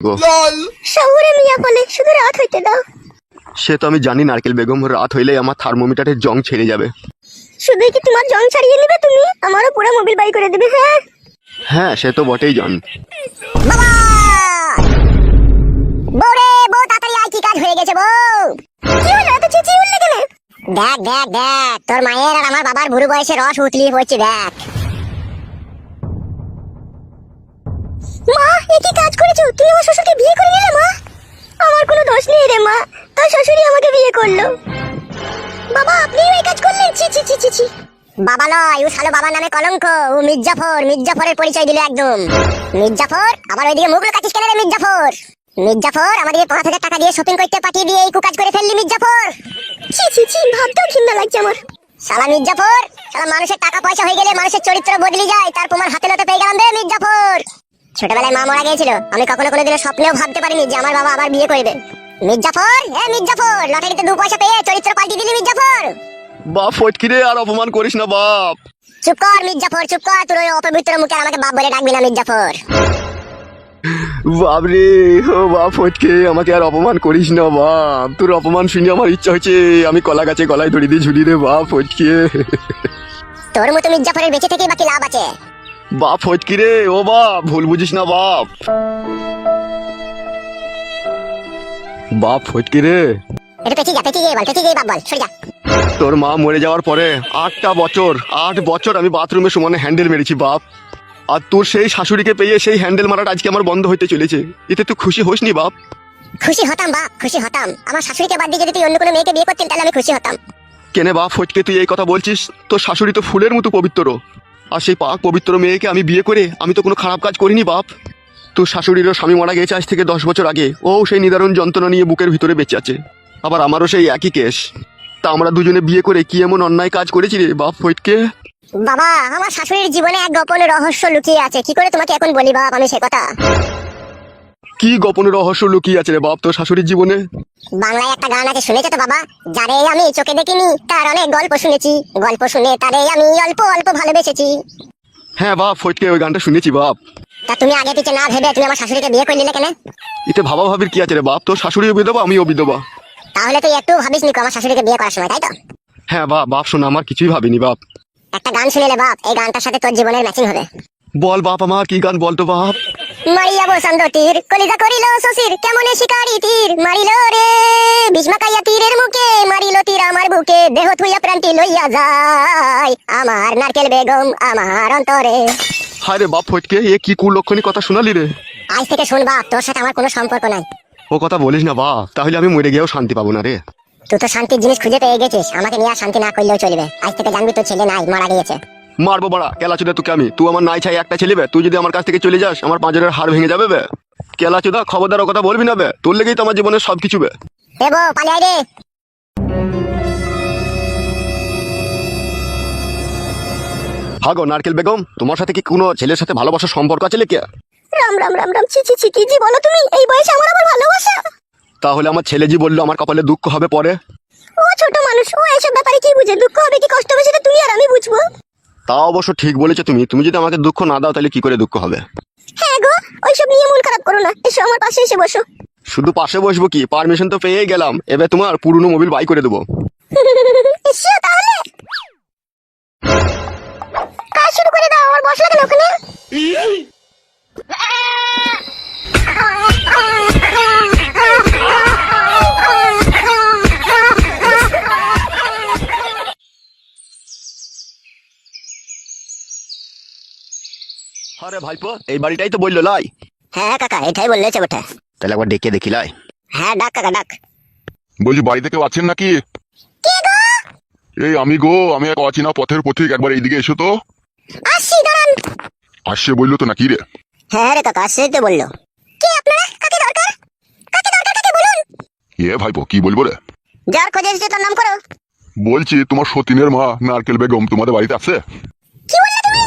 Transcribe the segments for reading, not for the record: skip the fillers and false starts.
শহরে মিয়া বলে শুধু রাত হইতে দাও। সে তো আমি জানি নারকেল বেগম, রাত হইলেই আমার থার্মোমিটারের জং ছেড়ে যাবে। শুধুই কি তোমার জং ছাড়িয়ে নেবে তুমি, আমারও পুরো মোবিল বাই করে দেবে। হ্যাঁ হ্যাঁ সে তো বটেই জন। বাবা বউরে, বউ তাড়াতাড়ি আয়, কি কাজ হয়ে গেছে বউ? কি হলো এত চেঁচিয়ে উঠলে কেন? দেখ দেখ দেখ, তোর মায়ের আর আমার বাবার বুড়ো বয়সে রস উতলিয়ে পড়ছে দেখ। মা এ কি কাজ করেছো তুমি? আমার শ্বশুরকে বিয়ে করে নিলে মা। আমার কোনো দোষ নেই রে মা, তার শ্বশুরই আমাকে বিয়ে করলো। বাবা আপনিও এই কাজ করলেন? ছি ছি ছি ছি ছি। বাবা নয়, ও শালো বাবার নামে কলঙ্ক। ও মির্জাফর, মির্জাফরের পরিচয় দিল একদম। মির্জাফর আবার ওইদিকে মুখ লুকাচ্ছিস কেন রে মির্জাফর? মির্জাফর আমাদের 5,000 টাকা দিয়ে শপিং করতে পাঠিয়ে দিয়ে এই কুকাজ করে ফেললি মির্জাফর। ছি ছি ছি, ভাবতেও ঘৃণা লাগছে আমার। শালা মির্জাফর, শালা মানুষের টাকা পয়সা হয়ে গেলে মানুষের চরিত্র বদলে যায়, তার প্রমাণ হাতে নাতে পেয়ে গেলাম রে মির্জাফর। ছোটবেলায় মা মারা গিয়েছিল, আমি কখনো কোনোদিনও স্বপ্নেও ভাবতে পারিনি যে আমার বাবা আবার বিয়ে করবে। মির্জাফর মির্জাফর, লটারিতে 2 পয়সা পেয়ে চরিত্র পাল্টে দিলি মির্জাফর। বাপ ফটকি রে, আর অপমান করিস না বাপ। চুপ কর মির্জাফর, চুপ কর। তোর ওই অপবিত্র মুখে আমাকে বাপ বলে ডাকবি না মির্জাফর। বাপ রে, ও বাপ ফটকে, আমাকে আর অপমান করিস না বাপ। তোর অপমান শুনে আমার ইচ্ছা হচ্ছে আমি কলা গাছে গলায় দড়ি দিয়ে ঝুলি রে বাপ ফটকে। তোর মতো মির্জাফরের বেঁচে থেকে বাকি লাভ আছে? বাপ ফটকি রে, ও বাপ ভুল বুঝিস না বাপ। বাপ ফটকি রে, এটা পেঁচিয়ে যা, পেঁচিয়ে বল, পেঁচিয়ে বাপ বল, সরে যা। তোর মা মরে যাওয়ার পরে 8 বছর আমি বাথরুমে সমানে হ্যান্ডেল মেরেছি বাপ। আর তোর সেই শাশুড়িকে পেয়ে সেই হ্যান্ডেল মারাটা আজকে আমার বন্ধ হইতে চলেছে। এতে তুই খুশি হোস নি বাপ? খুশি হতাম বাপ, খুশি হতাম। আমার শাশুড়িকে বাদ দিয়ে যদি তুই অন্য কোনো মেয়েকে বিয়ে করতিস তাহলে আমি খুশি হতাম। কেনে বাপ ফটকে তুই এই কথা বলছিস? তোর শাশুড়ি তো ফুলের মতো পবিত্র, আর সেই পাক পবিত্র মেয়েকে আমি বিয়ে করে আমি তো কোনো খারাপ কাজ করিনি বাপ। তোর শাশুড়িরও স্বামী মারা গেছে আজ থেকে 10 বছর আগে, ও সেই নিদারুণ যন্ত্রণা নিয়ে বুকের ভিতরে বেঁচে আছে। আবার আমারও সেই একই কেস। তা আমরা দুজনে বিয়ে করে কি এমন অন্যায় কাজ করেছি রে বাপ ফটকে? বাবা আমার শাশুড়ির জীবনে এক গোপন রহস্য লুকিয়ে আছে, কি করে তোমাকে এখন বলি বাপ আমি সে কথা। কি গোপন রহস্য লুকিয়ে আছে রে বাপ তোর শাশুড়ির জীবনে? বাংলায় একটা গান আছে, শুনেছো তো বাবা? যারে আমি চোখে দেখিনি তার অনেক গল্প শুনেছি, গল্প শুনে তারে আমি অল্প অল্প ভালোবেসেছি। হ্যাঁ বাপ ফটকে, ওই গানটা শুনেছি বাপ। তা তুমি আগে পিছে না ভেবে তুমি আমার শাশুড়িকে বিয়ে করে নিলে কেন? এতে ভাবা ভাবির কি আছে রে বাপ? তোর শাশুড়িও বিধবা আমিও বিধবা। তাহলে তুই একটু ভাবিস নি আমার শাশুড়িকে বিয়ে করার সময়, তাই তো? হ্যাঁ বাপ, বাপ শোনা আমার কিছুই ভাবিনি বাপ। একটা গান শুনেলে বাপ, এই গানটার সাথে তোর জীবনের ম্যাচিং হবে। বল বাপ আমার, কি গান বলতো বাপ? মারিয়া বসন্ত তীর কলিজা করিল শশীর, কেমনে শিকারি তীর মারিল রে, ভীষ্মাকাইয়া তীরের মুখে মারিল তীর আমার বুকে, দেহ থুইয়া প্রান্তি লইয়া যায় আমার নারকেল বেগম আমার অন্তরে। হায় রে বাপ ফটকে, এ কি কুলক্ষণী কথা শোনালি রে। আজ থেকে শুন বাপ, তোর সাথে আমার কোনো সম্পর্ক নাই। ও কথা বলিস না বাপ, তাহলে আমি মরে গিয়েও শান্তি পাবো না রে। তুই তো শান্তির জিনিস খুঁজে পেয়ে গেছিস, আমাকে নিয়ে আর শান্তি না করলেও চলবে। আজ থেকে জানবি তোর ছেলে নাই, মারা গিয়েছে। মারবো বাড়া কেলাচোদা তোকে আমি। তুই আমার নাই ছাই একটা ছেলে বে, তুই যদি আমার কাছ থেকে চলে যাস আমার পাঁজরের হাড় ভেঙে যাবে বে। কেলাচোদা খবরদার ও কথা বলবি না বে, তোর লেগেই তো আমার জীবনের সবকিছু বে। দেবো পালিয়ে আয় রে। হাগো নারকেল বেগম, তোমার সাথে কি কোনো ছেলের সাথে ভালোবাসার সম্পর্ক আছে লেকে? রাম রাম রাম রাম, ছি ছি ছি, কি জি বলো তুমি? এই বয়সে আমার আবার ভালোবাসা? তাহলে আমার ছেলে জি বললো আমার কপালে দুঃখ হবে পরে। ও ছোট মানুষ, ও এইসব ব্যাপারে কি বুঝে? দুঃখ হবে কি কষ্ট হবে সেটা তুমি আর আমি বুঝবো। তা অবশ্য ঠিক বলেছো তুমি। তুমি যদি আমাকে দুঃখ না দাও তাহলে কি করে দুঃখ হবে? হ্যাঁ গো, ওইসব নিয়ে মন খারাপ করো না, এসো আমার পাশে এসে বসো। শুধু পাশে বসবো কি, পারমিশন তো পেয়ে গেলাম, এবার তোমার পুরনো মোবিল বাই করে দেবো। এসো তাহলে, কাজ শুরু করে দাও। আমার বসলা কেন ওখানে? আরে ভাইপো, এই বাড়িটাই তো বললো লাই। হ্যাঁ কাকা, এটাই বললেছে বটে। তাহলে একবার ডেকে দেখি লাই। হ্যাঁ ডাক কাকা ডাক। বলছি বাড়িতে কেউ আছেন নাকি? কে গো? এই আমি গো, আমি এক অচেনা পথের পথিক, একবার এইদিকে এসো তো। আসছি দাঁড়ান। আসছে বললো তো নাকি রে? হ্যাঁ রে কাকা, আসছে তো বললো। কে আপনারা? কাকে দরকার? কাকে দরকার কাকে বলুন। এ ভাইপো কি বলবো রে? যার খোঁজে এসেছে তার নাম করো। বলছি তোমার সতীনের মা নারকেল বেগম তোমাদের বাড়িতে আছে? কি বললে তুমি?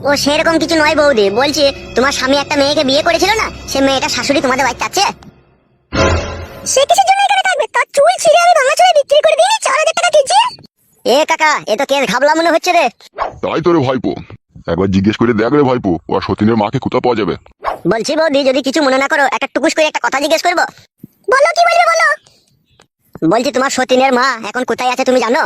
ও সেরকম কিছু নয় বৌদি, বলছি তোমার স্বামী একটা মেয়েকে বিয়ে করেছিল না, সে মেয়েটা শাশুড়ি তোমাদের বাড়িতে আছে। সে কিসের জন্য এখানে থাকবে? তার চুল ছিঁড়ে আমি ভাঙা চুলে বিক্রি করে দিই 4,000 টাকা কেজি। এ কাকা, এ তো কেস ঘাবলা মনে হচ্ছে রে। তাই তো রে ভাইপো, একবার জিজ্ঞেস করে দেখ রে ভাইপো, ও সতীনের মাকে কোথাও পাওয়া যাবে। বলছি বৌদি, যদি কিছু মনে না করো, একটা টুকুস করে একটা কথা জিজ্ঞেস করবো। বলো, কি বলবে বলো। বলছি তোমার সতীনের মা এখন কোথায় আছে তুমি জানো?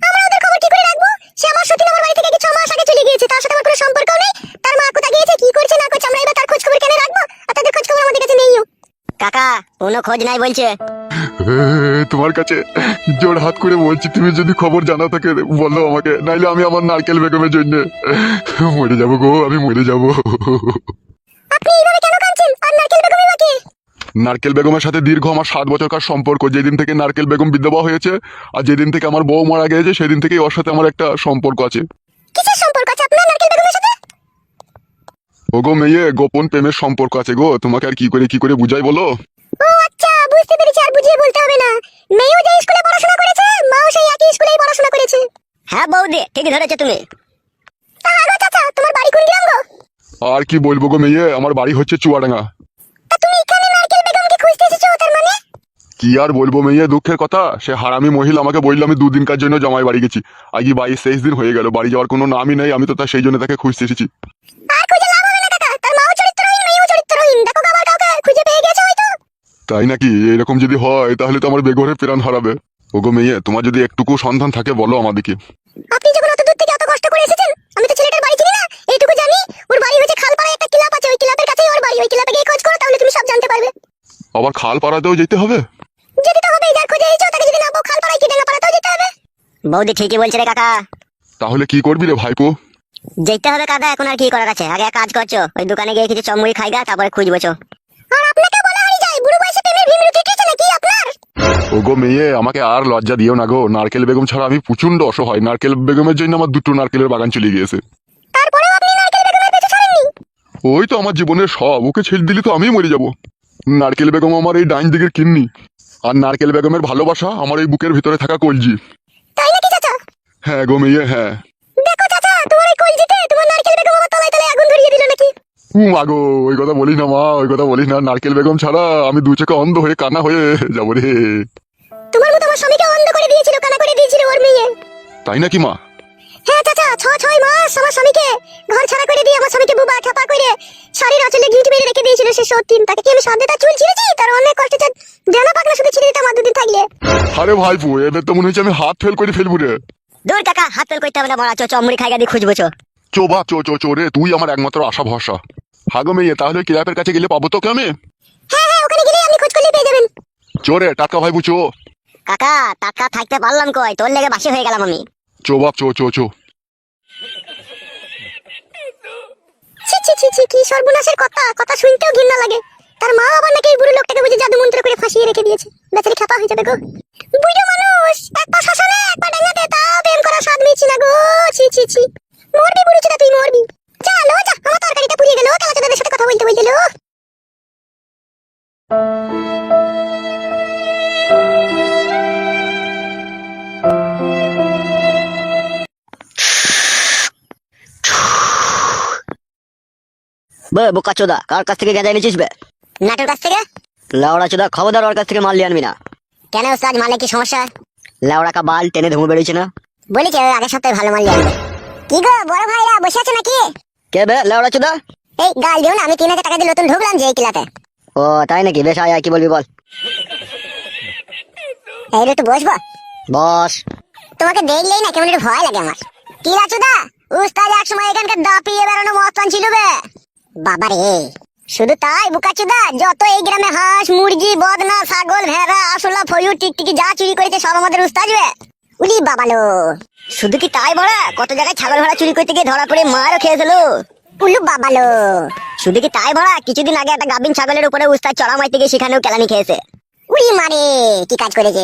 আমরা ওদের খবর কি করে রাখবো? সে আমার সতীন আমার বাড়ি থেকে 6 মাস আগে চলে গিয়েছে, তার সাথে আমার কোনো সম্পর্ক নেই। তার মা কোথায় গিয়েছে, কি করছে না করছে, আমরা এবার তার খোঁজ খবর কেন রাখবো? আর তাদের খোঁজ খবর আমাদের কাছে নেইও। কাকা কোনো খোঁজ নাই বলছে। তোমার কাছে জোর হাত করে বলছি, তুমি যদি খবর জানা থাকে বলো আমাকে, নাইলে আমি আমার নারকেল বেগমের জন্য মরে যাবো গো, আমি মরে যাবো। আপনি এইভাবে কেন কাঁদছেন? আর নারকেল বেগমের বাকি? নারকেল বেগমের সাথে দীর্ঘ আমার 7 বছরকার সম্পর্ক। যেদিন থেকে নারকেল বেগম বিধবা হয়েছে আর যেদিন থেকে আমার বউ মারা গিয়েছে, সেদিন থেকেই ওর সাথে আমার একটা সম্পর্ক আছে। কিসের সম্পর্ক আছে আপনার নারকেল বেগমের সাথে? ওগো মেয়ে, গোপন প্রেমের সম্পর্ক আছে গো। তোমাকে আর কি করে বুঝাই বলো? ও আচ্ছা, বুঝতে পেরেছি, আর বুঝিয়ে বলতে হবে না। মেয়েও যে স্কুলে পড়াশোনা করেছে, মাও সেই একই স্কুলেই পড়াশোনা করেছে। হ্যাঁ বৌদি, ঠিক ধরেছো তুমি। হ্যাঁ গো চাচা, তোমার বাড়ি কোন গ্রাম গো? আর কি বলবো গো মেয়ে, আমার বাড়ি হচ্ছে চুয়াডাঙ্গা। তা তুমি এখানে নারকেল বেগমকে খুঁজতে এসেছো, তার মানে? কি আর বলবো মেয়ে, দুঃখের কথা। সে হারামি মহিলা আমাকে বললো আমি 2 দিনকার জন্য জামাই বাড়ি গেছি। আজ 22-23 দিন হয়ে গেল, বাড়ি যাওয়ার কোনো নামই নেই। আমি তো সেই জন্য তাকে খুঁজতে এসেছি। আর খুঁজে লাভ হবে না কাকা, তার মাও চরিত্রহীন, মেয়েও চরিত্রহীন। দেখো আবার কাউকে খুঁজে পেয়ে গেছে হয়তো। তাই নাকি? এরকম যদি হয় তাহলে তো আমার বেঘরে প্রাণ হারাবে। ওগো মেয়ে, তোমার যদি একটুকু সন্ধান থাকে বলো আমাদেরকে। আপনি যখন অত দূর থেকে অত কষ্ট করে এসেছেন, আমি তো ছেলেটার বাড়ি চিনি না, এইটুকু জানি ওর বাড়ি হচ্ছে খালপাড়ায় একটা ক্লাব আছে, ওই ক্লাবের কাছেই ওর বাড়ি। ওই ক্লাবে গিয়ে খোঁজ করো, তাহলে তুমি সব জানতে পারবে। আবার খাল পাড়াতেও যেতে হবে? যেতে তো হবে, যার খোঁজে এসেছো তাকে যদি না পাও, খালপাড়ায় কি ডেঙ্গাপাড়াতেও যেতে হবে। বৌদি ঠিকই বলছে রে কাকা। তাহলে কি করবি রে ভাইপো? যেতে হবে কাকা, এখন আর কি করার আছে। আগে এক কাজ করছো, ওই দোকানে গিয়ে কিছু চমড়ি খাইগা, তারপরে খুঁজবো চো। আর আপনাকে বলা হয়ে যায়, বুড়ো বয়সে প্রেমের ভীম রুটিছে নাকি আপনার? ওগো মেয়ে, আমাকে আর লজ্জা দিও না গো। নারকেল বেগম ছাড়া আমি প্রচন্ড অসহায়। নারকেল বেগমের জন্য আমার 2টো নারকেলের বাগান চলে গিয়েছে। তারপরেও আপনি নারকেল বেগমের পেছনে ছাড়েননি? ওই তো আমার জীবনের সব। ওকে ছেড়ে দিলে তো আমি মরে যাব। নারকেল বেগম আমার এই ডাইন দিকের কিন্নি, আর নারকেল বেগমের ভালোবাসা আমার এই বুকের ভিতরে থাকা কলজি। তাই নাকি চাচা? হ্যাঁ গো মেয়ে, হ্যাঁ। দেখো চাচা, তোমার এই কলজিতে তোমার নারকেল বেগম আমার তলায় তলায় আগুন ধরিয়ে দিল নাকি? মাগো, ওই কথা বলি না মা, ওই কথা বলি না। নারকেল বেগম ছাড়া আমি 2 চোখে অন্ধ হয়ে কানা হয়ে যাবো রে। তোমার মতো আমার স্বামীকে অন্ধ করে দিয়েছিল, কানা করে দিয়েছিল ওর মেয়ে। তাই নাকি মা? হ্যাঁ চাচা, 6 মাস আমার স্বামীকে ঘর ছাড়া করে দিয়ে, আমার স্বামীকে বুবা ঠাপা করে শাড়ির আঁচলে গিট মেরে রেখে দিয়েছিল সে সতীন। তাকে কি আমি সাধ্যে তার চুল ছিঁড়েছি? তার অনেক কষ্টে জানা পাকনা শুধু ছিঁড়ে দিতাম আর 2 দিন থাকলে। আরে ভাইপো, এবার তো মনে হচ্ছে আমি হাত ফেল করে ফেলবো রে। দূর কাকা, হাত ফেল করতে হবে না, বড়া চো, চমড়ি খাইগা দিয়ে খুঁজবো চো। চো বাপ, চো রে, তুই আমার একমাত্র আশা ভরসা। হাগো মেয়ে, তাহলে ক্লাবের কাছে গেলে পাবো তোকে আমি? হ্যাঁ হ্যাঁ, ওখানে গেলে আপনি খোঁজ করলে পেয়ে যাবেন। চো রে টাকা ভাইপো, চো। কাকা টাকা থাকতে পারলাম কই, তোর লেগে বাসি হয়ে গেলাম আমি। চো বাপ, চো। ছি ছি ছি ছি, কি সর্বনাশের কথা, কথা শুনতেও ঘৃণা লাগে। তার মা আবার নাকি এই বুড়ো লোকটাকে বুঝে জাদু মন্ত্র করে ফাঁসিয়ে রেখে দিয়েছে। বেচারি খাপা হয়ে যাবে গো। বুড়ো মানুষ, এক পা শ্মশানে এক পা ডাঙ্গাতে, তাও প্রেম করা স্বাদ মিছি না গো। ছি ছি ছি, মরবি বুড়ো চোদা, তুই মরবি। যা লো যা, আমার তরকারিটা পুড়িয়ে গেল খেলা চোদাদের সাথে কথা বলতে বলতে লো। বে বোকা চোদা, কার কাছ থেকে গেঁদা এনেছিস বে? নাটোর কাছ থেকে। লাউড়া চোদা, খবরদার ওর কাছ থেকে মাল নিয়ে আনবি না। কেন ওস্তাদ, মালে কি সমস্যা? লাউড়া কা বাল টেনে ধুমে বেরোচ্ছে না। বলি কি, আগের সপ্তাহে ভালো মাল আনবে। কি গো বড় ভাইরা বসে আছে নাকি? কে বে লাউড়া চোদা? এই গাল দিও না, আমি 3000 টাকা দিয়ে নতুন ঢুকলাম যে এই ক্লাবে। ও তাই নাকি? বেশ আয় কি বলবি বল। এই একটু বসবো? বস। তোমাকে দেখলেই না কেমন একটু ভয় লাগে আমার। কি রাচুদা, উস্তাদ এক সময় এখানকার দাপিয়ে বেড়ানো মস্তান ছিল বে। বাবারে, শুধু তাই বুকাচুদা, যত এই গ্রামে হাঁস মুরগি বদনা ছাগল ভেড়া আসলা ফয়ুর টিকটিকি যা চুরি করেছে সব আমাদের উস্তাদ বে। উলি বাবালো, শুধু কি তাই বড়া, কত জায়গায় ছাগল ভেড়া চুরি করতে গিয়ে ধরা পড়ে মারও খেয়েছিল। উলু বাবালো, শুধু কি তাই বড়া, কিছুদিন আগে একটা গাবিন ছাগলের উপরে উস্তাদ চড়া মাইতে গিয়ে সেখানেও কেলানি খেয়েছে। উড়ি মারে, কি কাজ করেছে।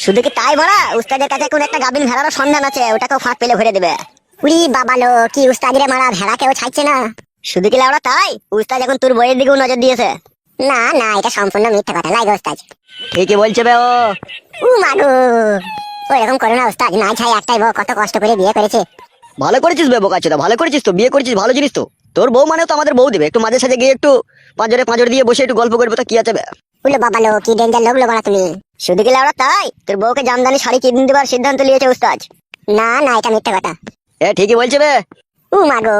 শুধু কি তাই বড়া, উস্তাদের কাছে কোন একটা গাবিন ভেড়ারও সন্ধান আছে, ওটাকেও ফাঁক পেলে ভরে দেবে। উড়ি বাবালো, কি উস্তাদিরে মারা ভেড়া কেউ ছাড়ছে না। শুধু কি লাউড়া তাই, উস্তাদ এখন তোর বইয়ের দিকেও নজর দিয়েছে। না না, এটা সম্পূর্ণ মিথ্যা কথা, নাই গো উস্তাদ। ঠিকই বলছে বে ও। মাগো, ওইরকম করো না উস্তাদ, নাই ছাই একটাই বউ, কত কষ্ট করে বিয়ে করেছে। ভালো করেছিস বে বোকা চোদা, ভালো করেছিস তো, বিয়ে করেছিস, ভালো জিনিস তো। তোর বউ মানে তো আমাদের বউ দেবে, একটু মাঝে সাঝে গিয়ে একটু পাঁজরে দিয়ে বসে একটু গল্প করবো, তা কি আছে বে। উলো বাবালো, কি ডেঞ্জার লোক লোক তুমি। শুধু কি লাউড়া তাই, তোর বউকে জামদানি শাড়ি কিনে দেবার সিদ্ধান্ত নিয়েছে উস্তাদ। না না, এটা মিথ্যা কথা। এ ঠিকই বলছে বে। মাগো,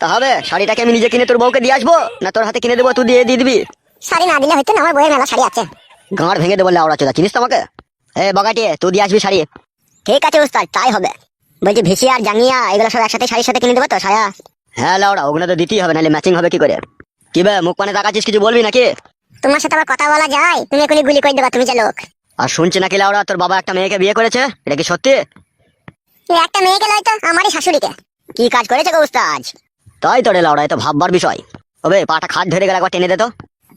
তা হবে, শাড়িটাকে আমি নিজে কিনে তোর বউকে দিয়ে আসবো, না তোর হাতে কিনে দেবো তুই দিয়ে দিয়ে দিবি? শাড়ি না দিলে হয়তো না, আমার বইয়ের মেলা শাড়ি আছে। গাঁড় ভেঙে দেবো লাউড়া চোদা, চিনিস তো আমাকে? এ বগাটি, তুই দিয়ে আসবি শাড়ি। ঠিক আছে ওস্তাদ, তাই হবে। বলছি ভিসি আর জাঙ্গিয়া এগুলো সব একসাথে শাড়ির সাথে কিনে দেবো তো, সায়া? হ্যাঁ লাউড়া, ওগুলো তো দিতেই হবে, নাহলে ম্যাচিং হবে কি করে? কি বে, মুখ পানে তাকাচ্ছিস, কিছু বলবি নাকি? তোমার সাথে আবার কথা বলা যায়? তুমি এখনই গুলি করে দেবা, তুমি যে লোক। আর শুনছি নাকি লাউড়া তোর বাবা একটা মেয়েকে বিয়ে করেছে, এটা কি সত্যি? এই একটা মেয়েকে লয় তো আমারই শাশুড়িকে। কি কাজ করেছে গো উস্তাদ? তাই তো রে লাউড়া, এ তো ভাববার বিষয়। ওবে পাটা খাট ধরে গেলে একবার টেনে দে তো।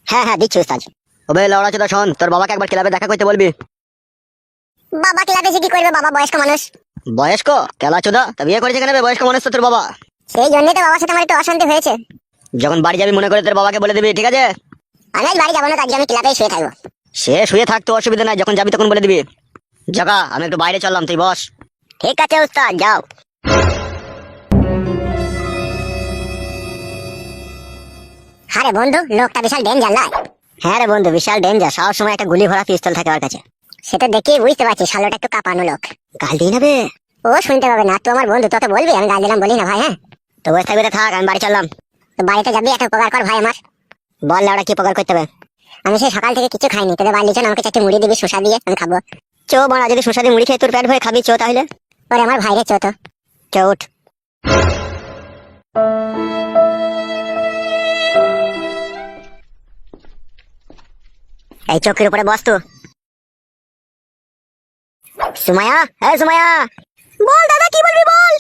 হ্যাঁ হ্যাঁ দিচ্ছি উস্তাদ। ওবে লাউড়া চোদা শোন, তোর বাবাকে একবার ক্লাবে দেখা করতে বলবি। বাবা ক্লাবে এসে কি করবে, বাবা বয়স্ক মানুষ। বয়স্ক কেলা চোদা, তা বিয়ে করেছে কেন বে, বয়স্ক মানুষ তো তোর বাবা। সেই জন্যই তো বাবার সাথে আমার একটু অশান্তি হয়েছে। যখন বাড়ি যাবি মনে করে তোর বাবাকে বলে দিবি, ঠিক আছে? আমি আজ বাড়ি যাবো না, আজকে আমি ক্লাবেই শুয়ে থাকবো। সে শুয়ে থাকতো অসুবিধা নাই, যখন যাবি তখন বলে দিবি। জগা, আমি একটু বাইরে চললাম, তুই বস। ঠিক আছে উস্তাদ, যাও। আরে বন্ধু, লোকটা বিশাল ডেঞ্জার লাই। হ্যাঁ রে বন্ধু, বিশাল ডেঞ্জার। সব সময় একটা গুলি ভরা পিস্তল থাকে ওর কাছে। সেটা দেখে বুঝতে পারছি শালোটা একটু কাঁপানো লোক। গাল দিই না বে। ও শুনতে পাবে না, তুই আমার বন্ধু, তোকে বলবি আমি গাল দিলাম বলি না ভাই। হ্যাঁ তো বসে থাকবি, থাক, আমি বাড়ি চললাম। তো বাড়িতে যাবি, একটা উপকার কর ভাই আমার। বল না, ওরা কি উপকার করতে হবে? আমি সেই সকাল থেকে কিছু খাইনি, তোদের বাড়ি চল, আমাকে চারটে মুড়ি দিবি শসা দিয়ে, আমি খাবো। চো বানা, যদি শসা দিয়ে মুড়ি খেয়ে তোর পেট ভরে খাবি, চো তাহলে। ওরে আমার ভাইরে, চো তো। চো উঠ। এই চৌকির উপরে বস তো। সুমায়া, হ্যাঁ সুমায়া। বল দাদা, কি বলবি বল।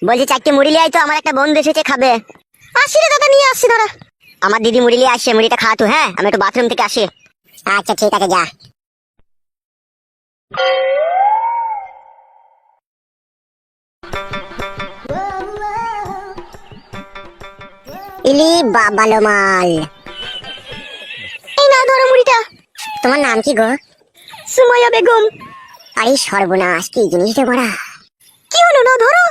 বলছি চারটে মুড়ি লিয়ে আয় তো, আমার একটা বন্ধু এসেছে, খাবে। আসি রে দাদা, নিয়ে আসছি দাঁড়া। আমার দিদি মুড়ি লিয়ে আসছে, মুড়িটা খা তো। হ্যাঁ আমি একটু বাথরুম থেকে আসি। আচ্ছা ঠিক আছে, যা। ইলি বাবালো মাল। এই না, ধরো মুড়িটা। তোমার নাম কি গো? সুমাইয়া বেগম। আরে সর্বনাশ, কি জিনিস রে বড়া। কি হলো, না ধরো।